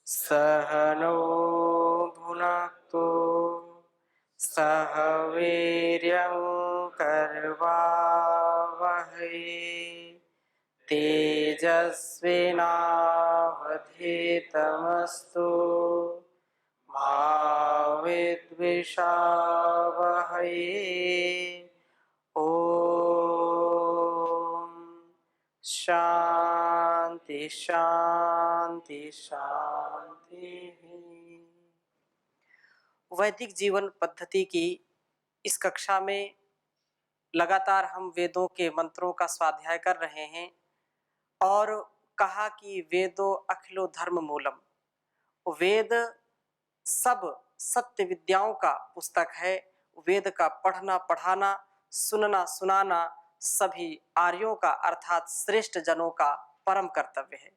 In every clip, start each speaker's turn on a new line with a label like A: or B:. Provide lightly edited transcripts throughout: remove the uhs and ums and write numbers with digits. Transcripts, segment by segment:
A: सह नो भुनक्तु सह वीर्यं करवावहै तेजस्विनावधीतमस्तु मा विद्विषावहै। ओम शांति शांति शांति। वैदिक जीवन पद्धति की इस कक्षा में लगातार हम वेदों के मंत्रों का स्वाध्याय कर रहे हैं और कहा कि वेदो अखिलो धर्म मूलम। वेद सब सत्य विद्याओं का पुस्तक है। वेद का पढ़ना पढ़ाना सुनना सुनाना सभी आर्यों का अर्थात श्रेष्ठ जनों का परम कर्तव्य है।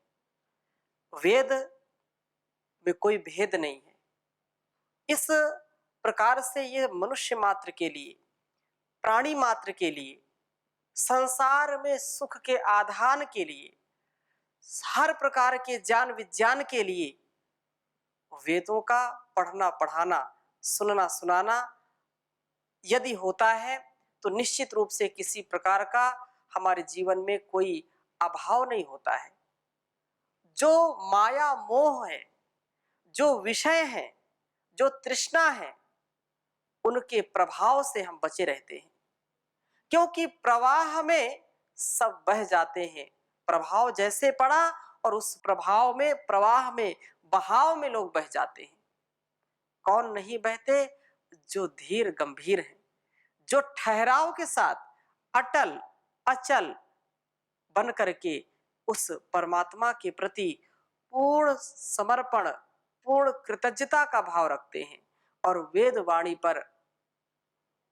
A: वेद में कोई भेद नहीं है। इस प्रकार से ये मनुष्य मात्र के लिए, प्राणी मात्र के लिए, संसार में सुख के आधान के लिए, हर प्रकार के ज्ञान विज्ञान के लिए वेदों का पढ़ना पढ़ाना सुनना सुनाना यदि होता है तो निश्चित रूप से किसी प्रकार का हमारे जीवन में कोई अभाव नहीं होता है। जो माया मोह है, जो विषय है, जो तृष्णा है, उनके प्रभाव से हम बचे रहते हैं, क्योंकि प्रवाह में सब बह जाते हैं। प्रभाव जैसे पड़ा और उस प्रभाव में, प्रवाह में, बहाव में लोग बह जाते हैं। कौन नहीं बहते? जो धीर गंभीर है, जो ठहराव के साथ अटल अचल बन करके उस परमात्मा के प्रति पूर्ण समर्पण, पूर्ण कृतज्ञता का भाव रखते हैं और वेद वाणी पर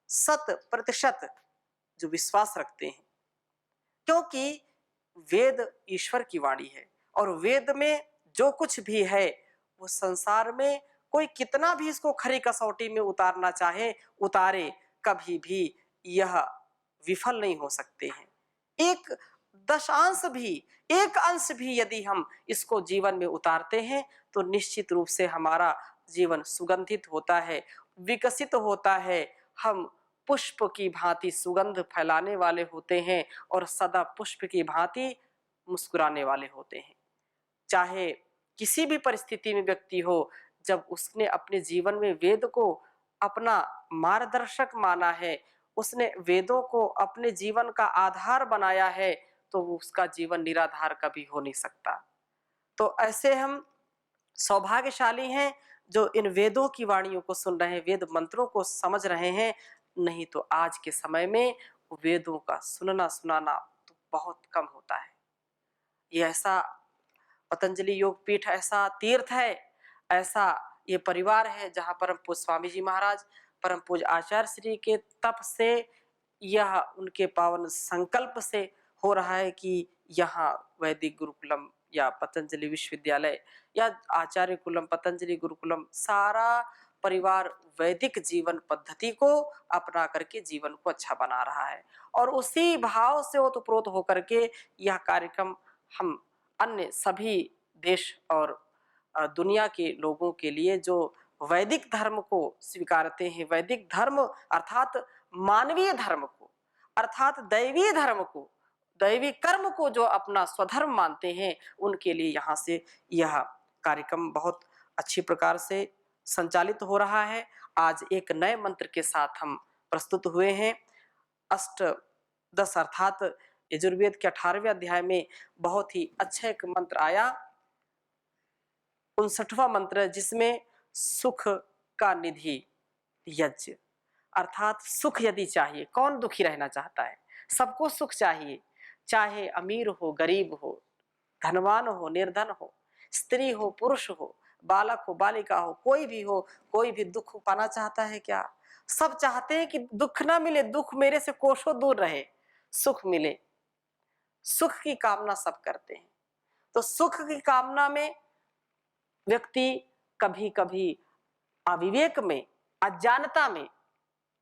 A: 100% जो विश्वास रखते हैं, क्योंकि वेद ईश्वर की वाणी है और वेद में जो कुछ भी है वो संसार में कोई कितना भी इसको खरी कसौटी में उतारना चाहे उतारे, कभी भी यह विफल नहीं हो सकते हैं। एक दशांश भी, एक अंश भी यदि हम इसको जीवन में उतारते हैं तो निश्चित रूप से हमारा जीवन सुगंधित होता है, विकसित होता है। हम पुष्प की भांति सुगंध फैलाने वाले होते हैं और सदा पुष्प की भांति मुस्कुराने वाले होते हैं। चाहे किसी भी परिस्थिति में व्यक्ति हो, जब उसने अपने जीवन में वेद को अपना मार्गदर्शक माना है, उसने वेदों को अपने जीवन का आधार बनाया है, तो उसका जीवन निराधार कभी हो नहीं सकता। तो ऐसे हम सौभाग्यशाली हैं जो इन वेदों की वाणियों को सुन रहे हैं, वेद मंत्रों को समझ रहे हैं। नहीं तो आज के समय में वेदों का सुनना सुनाना तो बहुत कम होता है। ये ऐसा पतंजलि योग पीठ ऐसा तीर्थ है, ऐसा ये परिवार है जहां परम पूज्य स्वामी जी महाराज, परम पूज्य आचार्य श्री के तप से, यह उनके पावन संकल्प से हो रहा है कि यहाँ वैदिक गुरुकुलम या पतंजलि विश्वविद्यालय या आचार्य कुलम पतंजलि गुरुकुलम सारा परिवार वैदिक जीवन पद्धति को अपना करके जीवन को अच्छा बना रहा है। और उसी भाव से ओतप्रोत होकर के यह कार्यक्रम हम अन्य सभी देश और दुनिया के लोगों के लिए जो वैदिक धर्म को स्वीकारते हैं, वैदिक धर्म अर्थात मानवीय धर्म को, अर्थात दैवीय धर्म को, दैवी कर्म को जो अपना स्वधर्म मानते हैं, उनके लिए यहाँ से यह कार्यक्रम बहुत अच्छी प्रकार से संचालित हो रहा है। आज एक नए मंत्र के साथ हम प्रस्तुत हुए हैं। अष्टदश अर्थात यजुर्वेद के 18वें अध्याय में बहुत ही अच्छा एक मंत्र आया, 59वां मंत्र, जिसमें सुख का निधि यज्ञ, अर्थात सुख यदि चाहिए, कौन दुखी रहना चाहता है? सबको सुख चाहिए, चाहे अमीर हो गरीब हो, धनवान हो निर्धन हो, स्त्री हो पुरुष हो, बालक हो बालिका हो, कोई भी हो, कोई भी दुख पाना चाहता है क्या? सब चाहते हैं कि दुख ना मिले, दुख मेरे से कोसों दूर रहे, सुख मिले। सुख की कामना सब करते हैं। तो सुख की कामना में व्यक्ति कभी कभी अविवेक में, अज्ञानता में,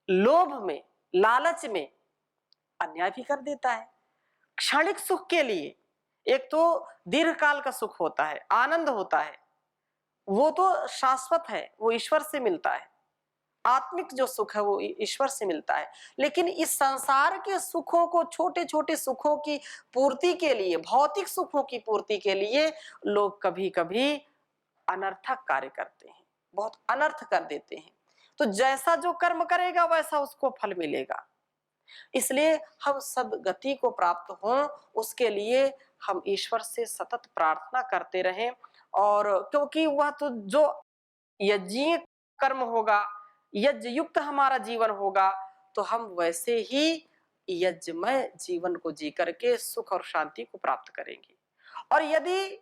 A: लोभ में, लालच में अन्याय भी कर देता है। क्षणिक सुख के लिए, एक तो दीर्घकाल का सुख होता है, आनंद होता है, वो तो शाश्वत है, वो ईश्वर से मिलता है। आत्मिक जो सुख है वो ईश्वर से मिलता है। लेकिन इस संसार के सुखों को, छोटे छोटे सुखों की पूर्ति के लिए, भौतिक सुखों की पूर्ति के लिए लोग कभी कभी अनर्थक कार्य करते हैं, बहुत अनर्थ कर देते हैं। तो जैसा जो कर्म करेगा वैसा उसको फल मिलेगा। इसलिए हम सदगति को प्राप्त हो, उसके लिए हम ईश्वर से सतत प्रार्थना करते रहें। और क्योंकि वह तो जो यज्ञीय कर्म होगा, यज्ञ युक्त हमारा जीवन होगा, तो हम वैसे ही यज्ञमय जीवन को जी करके सुख और शांति को प्राप्त करेंगे। और यदि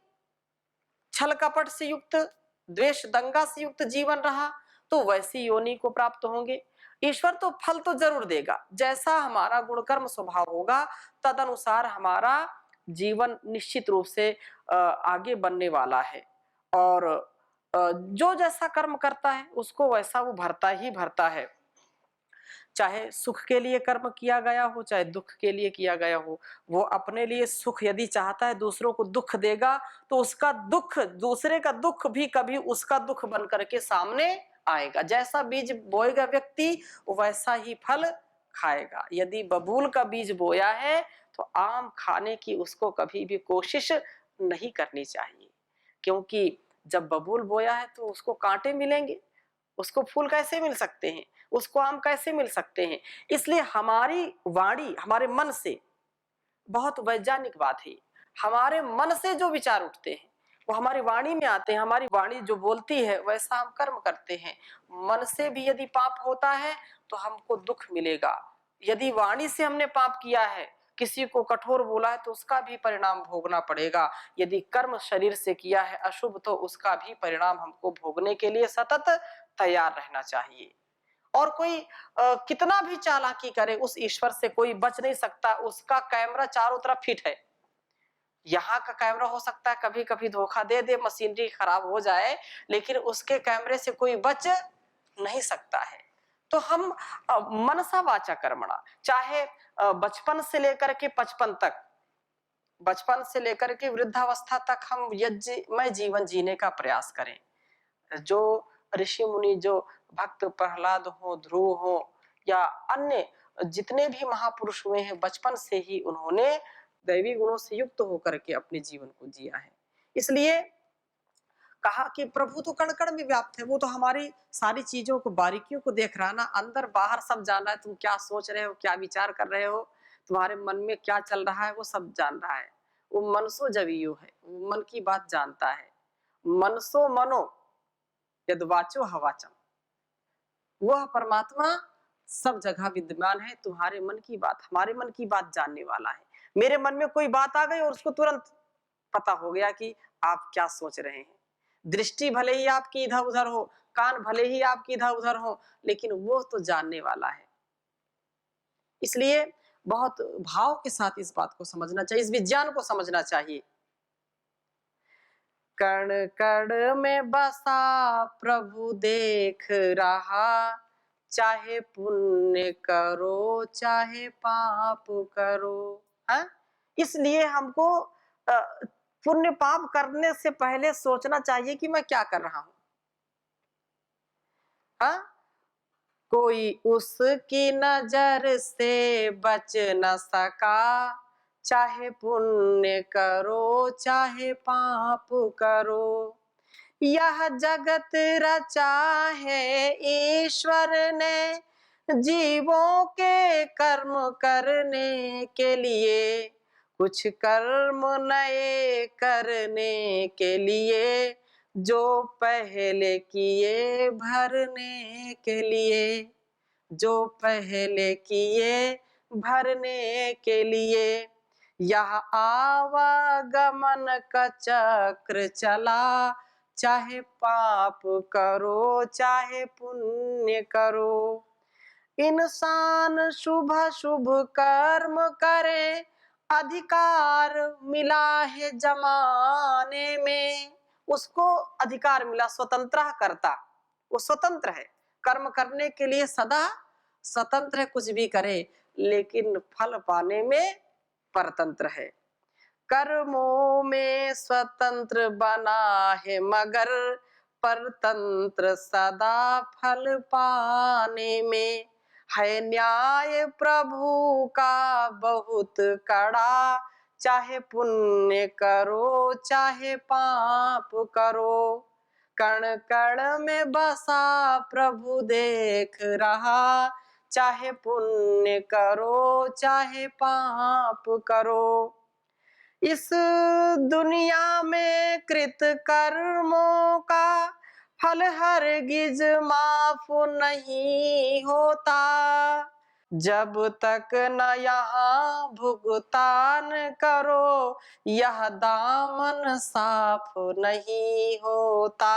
A: छल कपट से युक्त, द्वेष दंगा से युक्त जीवन रहा, तो वैसी योनि को प्राप्त होंगे। ईश्वर तो फल तो जरूर देगा, जैसा हमारा गुणकर्म स्वभाव होगा तद अनुसार हमारा जीवन निश्चित रूप से आगे बढ़ने वाला है। और जो जैसा कर्म करता है उसको वैसा वो भरता ही भरता है। चाहे सुख के लिए कर्म किया गया हो, चाहे दुख के लिए किया गया हो, वो अपने लिए सुख यदि चाहता है, दूसरों को दुख देगा, तो उसका दुख, दूसरे का दुख भी कभी उसका दुख बन करके सामने आएगा। जैसा बीज बोएगा व्यक्ति वैसा ही फल खाएगा। यदि बबूल का बीज बोया है तो आम खाने की उसको कभी भी कोशिश नहीं करनी चाहिए, क्योंकि जब बबूल बोया है तो उसको कांटे मिलेंगे, उसको फूल कैसे मिल सकते हैं, उसको आम कैसे मिल सकते हैं। इसलिए हमारी वाणी हमारे मन से, बहुत वैज्ञानिक बात है, हमारे मन से जो विचार उठते हैं वो हमारी वाणी में आते हैं। हमारी वाणी जो बोलती है वैसा हम कर्म करते हैं। मन से भी यदि पाप होता है तो हमको दुख मिलेगा। यदि वाणी से हमने पाप किया है, किसी को कठोर बोला है, तो उसका भी परिणाम भोगना पड़ेगा। यदि कर्म शरीर से किया है अशुभ, तो उसका भी परिणाम हमको भोगने के लिए सतत तैयार रहना चाहिए। और कोई कितना भी चालाकी करे, उस ईश्वर से कोई बच नहीं सकता। उसका कैमरा चारों तरफ फिट है। यहाँ का कैमरा हो सकता है कभी कभी धोखा दे दे, मशीनरी खराब हो जाए, लेकिन उसके कैमरे से कोई बच नहीं सकता है। तो हम मनसा वाचा कर्मणा, चाहे बचपन से लेकर के 55 तक, बचपन से लेकर के वृद्धावस्था तक हम यज्ञमय जीवन जीने का प्रयास करें। जो ऋषि मुनि, जो भक्त प्रहलाद हो, ध्रुव हो, या अन्य जितने भी महापुरुष हुए हैं, बचपन से ही उन्होंने दैवी गुणों से युक्त होकर के अपने जीवन को जिया है। इसलिए कहा कि प्रभु तो कण कण में व्याप्त है, वो तो हमारी सारी चीजों को, बारीकियों को देख रहा ना, अंदर बाहर सब जान रहा है। तुम क्या सोच रहे हो, क्या विचार कर रहे हो, तुम्हारे मन में क्या चल रहा है, वो सब जान रहा है। वो मनसो जवीयो है, वो मन की बात जानता है। मनसो मनो यद वाचो हवाचम, वह परमात्मा सब जगह विद्यमान है। तुम्हारे मन की बात, हमारे मन की बात जानने वाला है। मेरे मन में कोई बात आ गई और उसको तुरंत पता हो गया कि आप क्या सोच रहे हैं। दृष्टि भले ही आपकी इधर उधर हो, कान भले ही आपकी इधर उधर हो, लेकिन वो तो जानने वाला है। इसलिए बहुत भाव के साथ इस बात को समझना चाहिए, इस विज्ञान को समझना चाहिए। कण कण में बसा प्रभु देख रहा, चाहे पुण्य करो चाहे पाप करो। है, इसलिए हमको पुण्य पाप करने से पहले सोचना चाहिए कि मैं क्या कर रहा हूं। हाँ, कोई उसकी नजर से बच न सका, चाहे पुण्य करो चाहे पाप करो। यह जगत रचा है ईश्वर ने, जीवों के कर्म करने के लिए, कुछ कर्म नए करने के लिए, जो पहले किए भरने के लिए, जो पहले किए भरने के लिए। यह आवागमन का चक्र चला, चाहे पाप करो चाहे पुण्य करो। इंसान शुभ शुभ कर्म करे, अधिकार मिला है जमाने में। उसको अधिकार मिला, स्वतंत्र करता, वो स्वतंत्र है, कर्म करने के लिए सदा स्वतंत्र है, कुछ भी करे, लेकिन फल पाने में परतंत्र है। कर्मों में स्वतंत्र बना है मगर परतंत्र सदा फल पाने में। है न्याय प्रभु का बहुत कड़ा, चाहे पुण्य करो चाहे पाप करो। कण कण में बसा प्रभु देख रहा, चाहे पुण्य करो चाहे पाप करो। इस दुनिया में कृत कर्मों का फल हरगिज माफ नहीं होता। जब तक न यहाँ भुगतान करो, यह दामन साफ नहीं होता।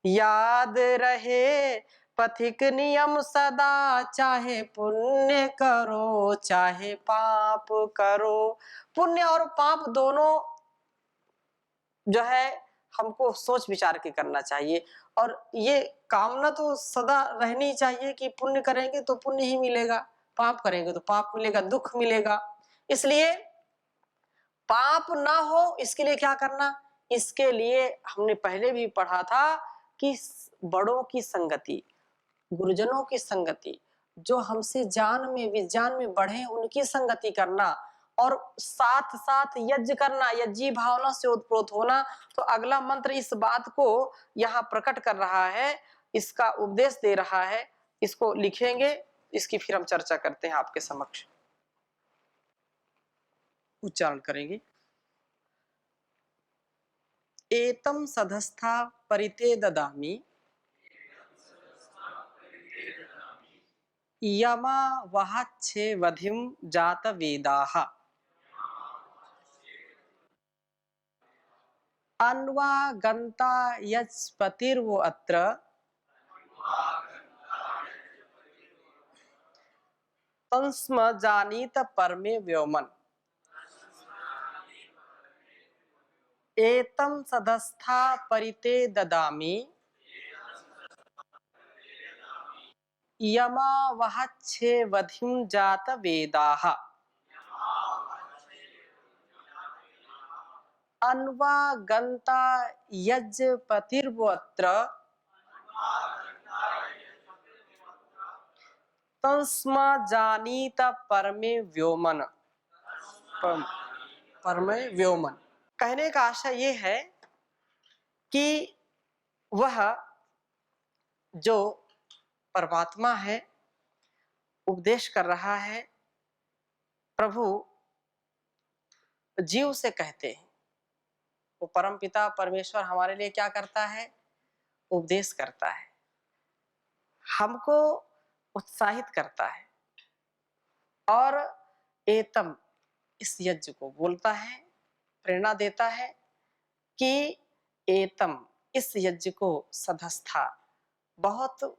A: याद रहे पथिक नियम सदा, चाहे पुण्य करो चाहे पाप करो। पुण्य और पाप दोनों जो है हमको सोच विचार के करना चाहिए, और ये कामना तो सदा रहनी चाहिए कि पुण्य करेंगे तो पुण्य ही मिलेगा, पाप करेंगे तो पाप मिलेगा, दुख मिलेगा। इसलिए पाप ना हो इसके लिए क्या करना, इसके लिए हमने पहले भी पढ़ा था कि बड़ों की संगति, गुरुजनों की संगति, जो हमसे जान में विज्ञान में बढ़े उनकी संगति करना, और साथ साथ यज्ञ करना, यज्ञी भावना से उत्प्रोत होना। तो अगला मंत्र इस बात को यहाँ प्रकट कर रहा है, इसका उपदेश दे रहा है। इसको लिखेंगे, इसकी फिर हम चर्चा करते हैं आपके समक्ष, उच्चारण करेंगे। एतम सधस्था परिते ददामि, यमा वहाच्छे वधिम जात वेदाः। अन्वा गंता यस्पतिर्वो अत्र, तस्म जानीत परमे व्योमन। एतम सदस्था परिते ददामि, यमा वहाच्छे वधिम जात वेदाः। अन्वा गंता यज्पतिर्वो अत्र, तस्मा जानीत परमे व्योमन। परमे व्योमन कहने का आशय ये है कि वह जो परमात्मा है उपदेश कर रहा है, प्रभु जीव से कहते हैं, वो परम पिता परमेश्वर हमारे लिए क्या करता है, उपदेश करता है, हमको उत्साहित करता है, और एतम इस यज्ञ को बोलता है, प्रेरणा देता है कि एतम इस यज्ञ को सधस्था, बहुत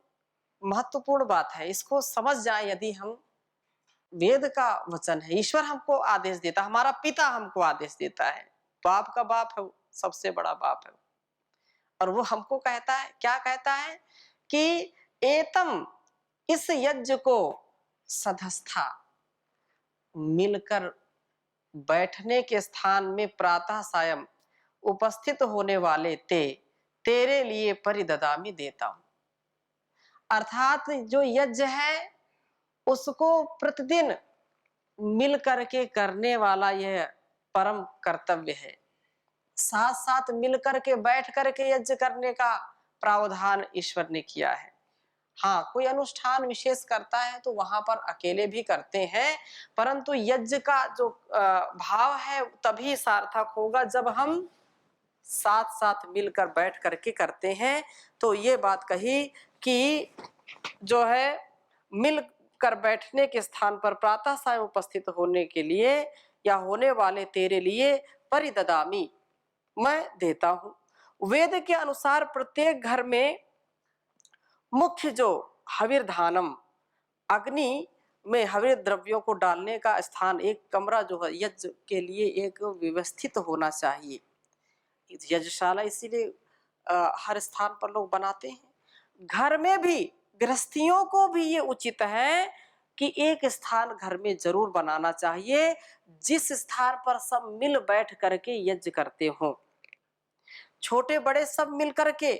A: महत्वपूर्ण बात है, इसको समझ जाए यदि हम। वेद का वचन है, ईश्वर हमको आदेश देता, हमारा पिता हमको आदेश देता है, बाप का बाप है, सबसे बड़ा बाप है, और वो हमको कहता है, क्या कहता है कि एतम इस यज्ञ को सधस्था, मिलकर बैठने के स्थान में प्रातः सायं उपस्थित होने वाले तेरे लिए परिददामी देता हूं। अर्थात जो यज्ञ है उसको प्रतिदिन मिल करके करने वाला यह परम कर्तव्य है। साथ साथ मिल करके बैठ करके यज्ञ करने का प्रावधान ईश्वर ने किया है। हाँ, कोई अनुष्ठान विशेष करता है तो वहां पर अकेले भी करते हैं, परंतु यज्ञ का जो भाव है तभी सार्थक होगा जब हम साथ साथ मिलकर बैठ करके करते हैं। तो ये बात कही कि जो है मिल कर बैठने के स्थान पर प्रातः सायं उपस्थित होने के लिए या होने वाले तेरे लिए परिददामी, मैं देता हूं। वेद के अनुसार प्रत्येक घर में मुख्य जो हविर्धानम, अग्नि में हविर द्रव्यों को डालने का स्थान, एक कमरा जो है यज्ञ के लिए एक व्यवस्थित होना चाहिए। यज्ञशाला इसीलिए हर स्थान पर लोग बनाते हैं। घर में भी गृहस्थियों को भी ये उचित है कि एक स्थान घर में जरूर बनाना चाहिए जिस स्थान पर सब मिल बैठ करके यज्ञ करते हो। छोटे बड़े सब मिल करके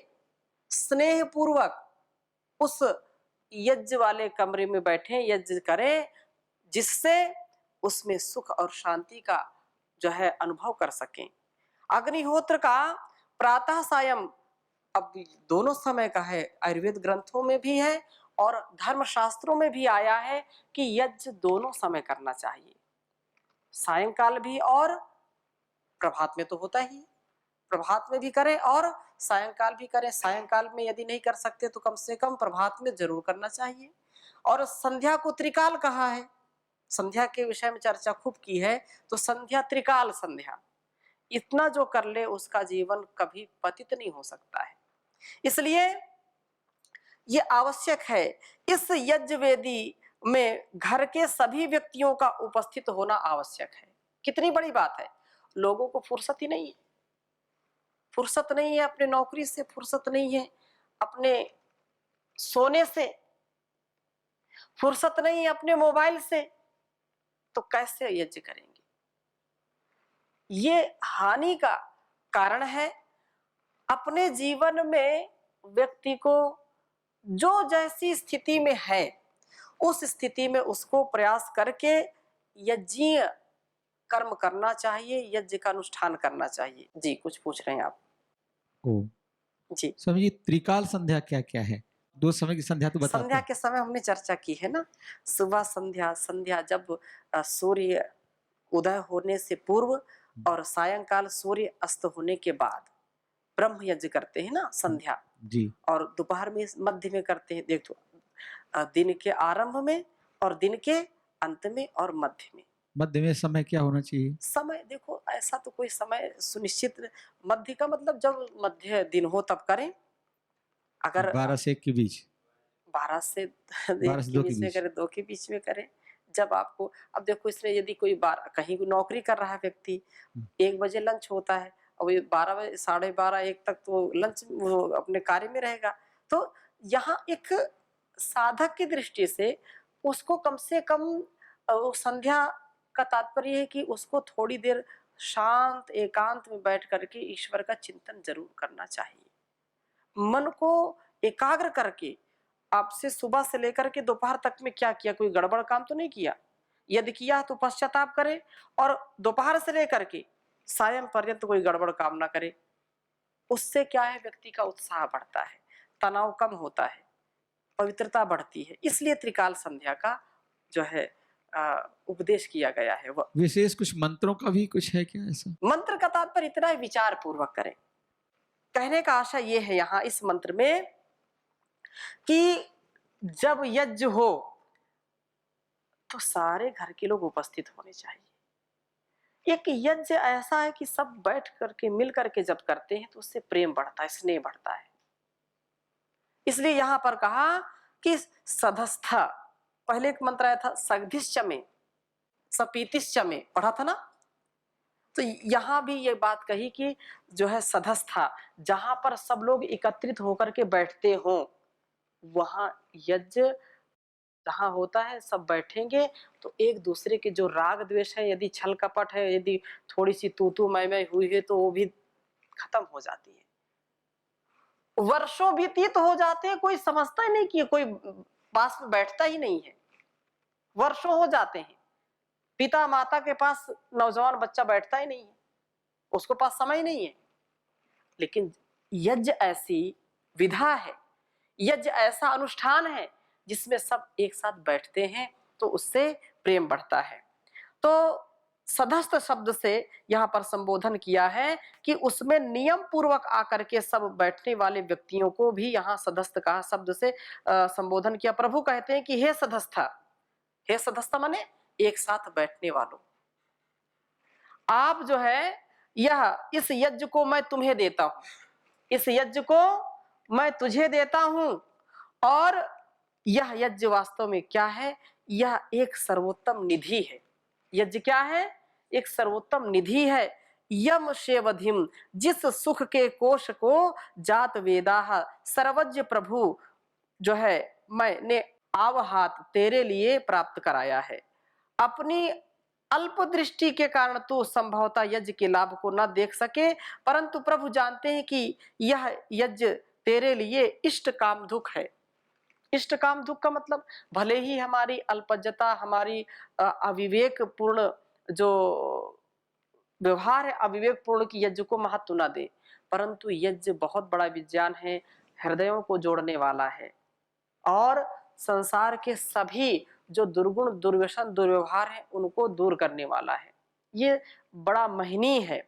A: स्नेह पूर्वक उस यज्ञ वाले कमरे में बैठे, यज्ञ करें, जिससे उसमें सुख और शांति का जो है अनुभव कर सकें। अग्निहोत्र का प्रातः सायं, अब दोनों समय का है, आयुर्वेद ग्रंथों में भी है और धर्मशास्त्रों में भी आया है कि यज्ञ दोनों समय करना चाहिए, सायंकाल भी और प्रभात में तो होता ही, प्रभात में भी करें और सायंकाल भी करें। सायंकाल में यदि नहीं कर सकते तो कम से कम प्रभात में जरूर करना चाहिए। और संध्या को त्रिकाल कहा है, संध्या के विषय में चर्चा खूब की है, तो संध्या त्रिकाल संध्या, इतना जो कर ले उसका जीवन कभी पतित नहीं हो सकता है। इसलिए ये आवश्यक है, इस यज्ञ वेदी में घर के सभी व्यक्तियों का उपस्थित होना आवश्यक है। कितनी बड़ी बात है, लोगों को फुर्सत ही नहीं है, फुर्सत नहीं है, अपने नौकरी से फुर्सत नहीं है, अपने सोने से फुर्सत नहीं है, अपने मोबाइल से, तो कैसे यज्ञ करेंगे? ये हानि का कारण है। अपने जीवन में व्यक्ति को जो जैसी स्थिति में है, उस स्थिति में उसको प्रयास करके यज्ञीय कर्म करना चाहिए, यज्ञ का अनुष्ठान करना चाहिए। जी, कुछ पूछ रहे हैं आप?
B: ओ
A: जी,
B: स्वामी जी, त्रिकाल संध्या क्या क्या है? दो समय की संध्या तो बताते
A: संध्या
B: हैं।
A: के समय हमने चर्चा की है ना, सुबह संध्या, संध्या जब सूर्य उदय होने से पूर्व और सायंकाल सूर्य अस्त होने के बाद ब्रह्म यज्ञ करते हैं ना, संध्या।
B: जी।
A: और दोपहर में मध्य में करते हैं, देखो दिन के आरंभ में और दिन के अंत में और मध्य में।
B: मध्य में समय क्या होना चाहिए?
A: समय देखो ऐसा तो कोई समय सुनिश्चित, मध्य का मतलब जब मध्य दिन हो तब करें। अगर
B: 12 से 1 के बीच,
A: 12 से
B: 12
A: 1
B: से
A: के
B: 2 के
A: बीच में
B: बीच।
A: करें, 2 के बीच में करें, जब आपको, अब देखो इसमें यदि कोई कहीं नौकरी कर रहा है व्यक्ति, 1 बजे लंच होता है, अब ये 12 बजे, 12:30 1 तक तो लंच वो अपने कार्य में रहेगा। तो यहाँ एक साधक की दृष्टि से उसको कम से कम संध्या का तात्पर्य है कि उसको थोड़ी देर शांत एकांत में बैठ करके ईश्वर का चिंतन जरूर करना चाहिए। मन को एकाग्र करके, आपसे सुबह से लेकर के दोपहर तक में क्या किया, कोई गड़बड़ काम तो नहीं किया, यदि किया तो पश्चाताप करे, और दोपहर से लेकर के सायं पर्यंत कोई गड़बड़ काम ना करे। उससे क्या है, व्यक्ति का उत्साह बढ़ता है, तनाव कम होता है, पवित्रता बढ़ती है। इसलिए त्रिकाल संध्या का जो है उपदेश किया गया है। वह
B: विशेष कुछ मंत्रों का भी कुछ है क्या ऐसा?
A: मंत्र का तात्पर्य इतना ही, विचार पूर्वक करें। कहने का आशा ये है यहाँ इस मंत्र में कि जब यज्ञ हो तो सारे घर के लोग उपस्थित होने चाहिए। एक यज्ञ ऐसा है कि सब बैठ करके मिल करके जब करते हैं तो उससे प्रेम बढ़ता है, स्नेह बढ़ता है। इसलिए यहां पर कहा कि सधस्थ, पहले एक मंत्र आया था सग्धिश्च में, सपीतिश्च में, पढ़ा था ना। तो यहां भी ये बात कही कि जो है सधस्था, जहां पर सब लोग एकत्रित होकर के बैठते हो, वहां यज्ञ जहां होता है, सब बैठेंगे तो एक दूसरे के जो राग द्वेष है, यदि छल कपट है, यदि थोड़ी सी तू मैं हुई है, तो वो भी खत्म हो जाती है। वर्षों व्यतीत हो जाते हैं, कोई समझता ही नहीं कि कोई पास में बैठता ही नहीं है, वर्षों हो जाते हैं। पिता माता के पास नौजवान बच्चा बैठता ही नहीं है, उसको पास समय ही नहीं है। लेकिन यज्ञ ऐसी विधा है, यज्ञ ऐसा अनुष्ठान है जिसमें सब एक साथ बैठते हैं, तो उससे प्रेम बढ़ता है। तो सधस्थ शब्द से यहाँ पर संबोधन किया है कि उसमें नियम पूर्वक आकर के सब बैठने वाले व्यक्तियों को भी यहाँ सधस्थ कहा शब्द से संबोधन किया। प्रभु कहते हैं कि हे सधस्थ, हे सधस्थ माने एक साथ बैठने वालों, आप जो है यह इस यज्ञ को मैं तुम्हें देता हूं, इस यज्ञ को मैं तुझे देता हूं। और यह यज्ञ वास्तव में क्या है, यह एक सर्वोत्तम निधि है। यज्ञ क्या है, एक सर्वोत्तम निधि है। यम शेवधिम, जिस सुख के कोश को जात वेदाह, सर्वज्ञ प्रभु जो है मैंने आवहात तेरे लिए प्राप्त कराया है। अपनी अल्प दृष्टि के कारण तो संभवतः यज्ञ के लाभ को न देख सके, परंतु प्रभु जानते हैं कि यह यज्ञ तेरे लिए इष्ट काम दुख है। इष्ट काम दुख का मतलब भले ही हमारी अल्पज्यता, हमारी अविवेक पूर्ण जो व्यवहार है, अविवेक पूर्ण की यज्ञ को महत्व न दे, परंतु यज्ञ बहुत बड़ा विज्ञान है, हृदयों को जोड़ने वाला है और संसार के सभी जो दुर्गुण, दुर्व्यसन, दुर्व्यवहार है उनको दूर करने वाला है। ये बड़ा महनीय है।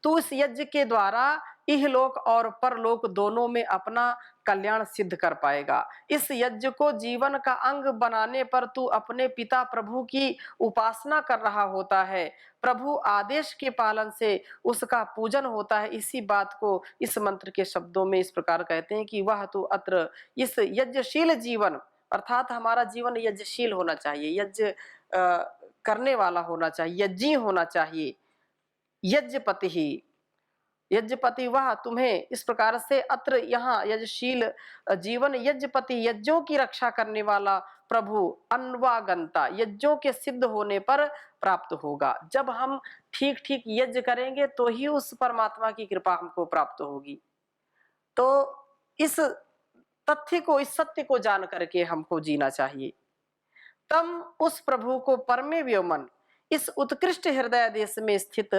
A: तो इस यज्ञ के द्वारा इहलोक और परलोक दोनों में अपना कल्याण सिद्ध कर पाएगा। इस यज्ञ को जीवन का अंग बनाने पर तू अपने पिता प्रभु की उपासना कर रहा होता है। प्रभु आदेश के पालन से उसका पूजन होता है। इसी बात को इस मंत्र के शब्दों में इस प्रकार कहते हैं कि वह तो अत्र इस यज्ञशील जीवन, अर्थात हमारा जीवन यज्ञशील होना चाहिए, यज्ञ करने वाला होना चाहिए, यज्ञी होना चाहिए। यज्ञपति ही, यज्ञपति वह तुम्हें इस प्रकार से अत्र यहाँ यज्ञशील जीवन, यज्ञपति यज्ञों की रक्षा करने वाला प्रभु, अन्वागंता यज्ञों के सिद्ध होने पर प्राप्त होगा। जब हम ठीक ठीक यज्ञ करेंगे तो ही उस परमात्मा की कृपा हमको प्राप्त होगी। तो इस तथ्य को, इस सत्य को जान करके हमको जीना चाहिए। तम उस प्रभु को परमे व्योमन, इस उत्कृष्ट हृदय देश में स्थित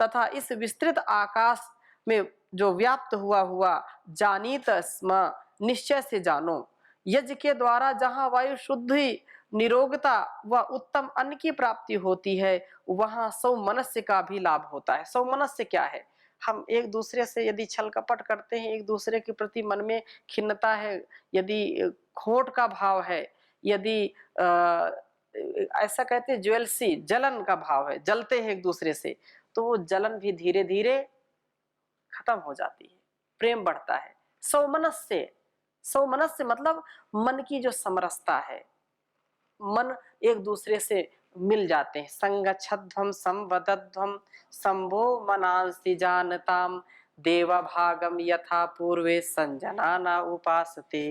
A: तथा इस विस्तृत आकाश में जो व्याप्त हुआ हुआ जानीत स्म, निश्चय से जानो। यज्ञ के द्वारा जहाँ वायु शुद्धि, निरोगता व उत्तम अन्न की प्राप्ति होती है, वहां सौमनस्य का भी लाभ होता है। सौमनस्य क्या है? हम एक दूसरे से यदि छल कपट करते हैं, एक दूसरे के प्रति मन में खिन्नता है, यदि खोट का भाव है, यदि ऐसा कहते हैं ज्वेलसी, जलन का भाव है, जलते हैं एक दूसरे से, तो वो जलन भी धीरे धीरे खत्म हो जाती है, प्रेम बढ़ता है। सौमनस्य, सौमनस्य मतलब मन की जो समरसता है, मन एक दूसरे से मिल जाते हैं। संगच्छध्वम संवदध्वम संभो मनांसि जानताम देवा भागम यथा पूर्वे संजना न उपासते।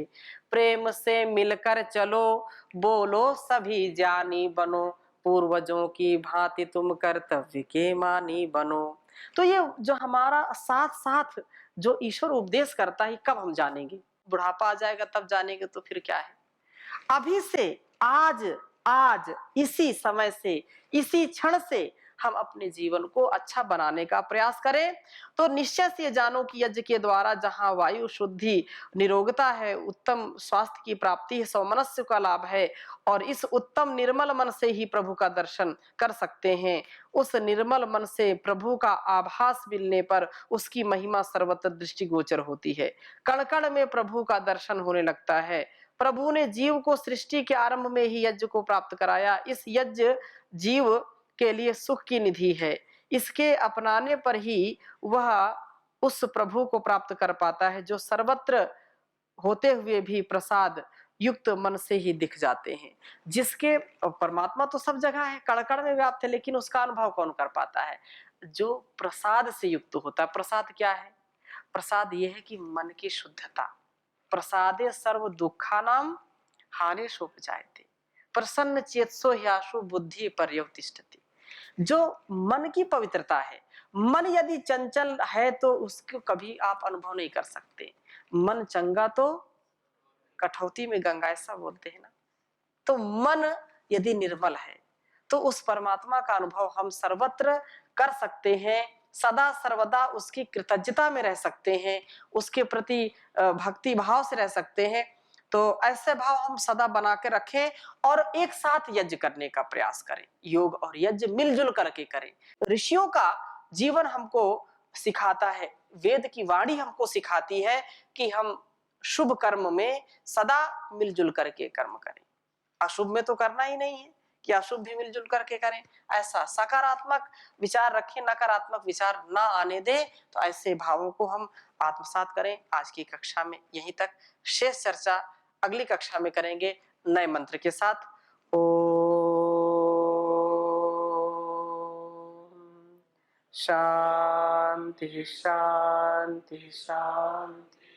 A: प्रेम से मिलकर चलो, बोलो सभी ज्ञानी बनो, पूर्वजों की भांति तुम कर्तव्य के मानी बनो। तो ये जो हमारा साथ साथ जो ईश्वर उपदेश करता है, कब हम जानेंगे? बुढ़ापा आ जाएगा तब जानेंगे, तो फिर क्या है? अभी से, आज आज इसी समय से, इसी क्षण से हम अपने जीवन को अच्छा बनाने का प्रयास करें। तो निश्चय से जानो कि यज्ञ के द्वारा जहां वायु शुद्धि, निरोगता है, उत्तम स्वास्थ्य की प्राप्ति है, सौमनस्य का लाभ है, और इस उत्तम निर्मल मन से ही प्रभु का दर्शन कर सकते हैं। उस निर्मल मन से प्रभु का आभास मिलने पर उसकी महिमा सर्वत्र दृष्टिगोचर होती है। कण कण में प्रभु का दर्शन होने लगता है। प्रभु ने जीव को सृष्टि के आरंभ में ही यज्ञ को प्राप्त कराया। इस यज्ञ जीव के लिए सुख की निधि है। इसके अपनाने पर ही वह उस प्रभु को प्राप्त कर पाता है जो सर्वत्र होते हुए भी प्रसाद युक्त मन से ही दिख जाते हैं। जिसके परमात्मा तो सब जगह है, कण कण में व्याप्त है, लेकिन उसका अनुभव कौन कर पाता है? जो प्रसाद से युक्त होता है। प्रसाद क्या है? प्रसाद यह है कि मन की शुद्धता। प्रसादे सर्व दुखानाम हानिषोपजायते, प्रसन्न चेतसो ह्याशु बुद्धि पर्यवतिष्ठति। जो मन की पवित्रता है, मन यदि चंचल है तो उसको कभी आप अनुभव नहीं कर सकते। मन चंगा तो कठौती में गंगा, ऐसा बोलते हैं ना। तो मन यदि निर्मल है तो उस परमात्मा का अनुभव हम सर्वत्र कर सकते हैं। सदा सर्वदा उसकी कृतज्ञता में रह सकते हैं, उसके प्रति भक्ति भाव से रह सकते हैं। तो ऐसे भाव हम सदा बना के रखें और एक साथ यज्ञ करने का प्रयास करें। योग और यज्ञ मिलजुल करके करें। ऋषियों का जीवन हमको सिखाता है, वेद की वाणी हमको सिखाती है कि हम शुभ कर्म में सदा मिलजुल करके कर्म करें। अशुभ में तो करना ही नहीं है कि अशुभ भी मिलजुल करके करें। ऐसा सकारात्मक विचार रखें, नकारात्मक विचार ना आने दें। तो ऐसे भावों को हम आत्मसात करें। आज की कक्षा में यहीं तक, शेष चर्चा अगली कक्षा में करेंगे नए मंत्र के साथ। ओम शांति शांति शांति।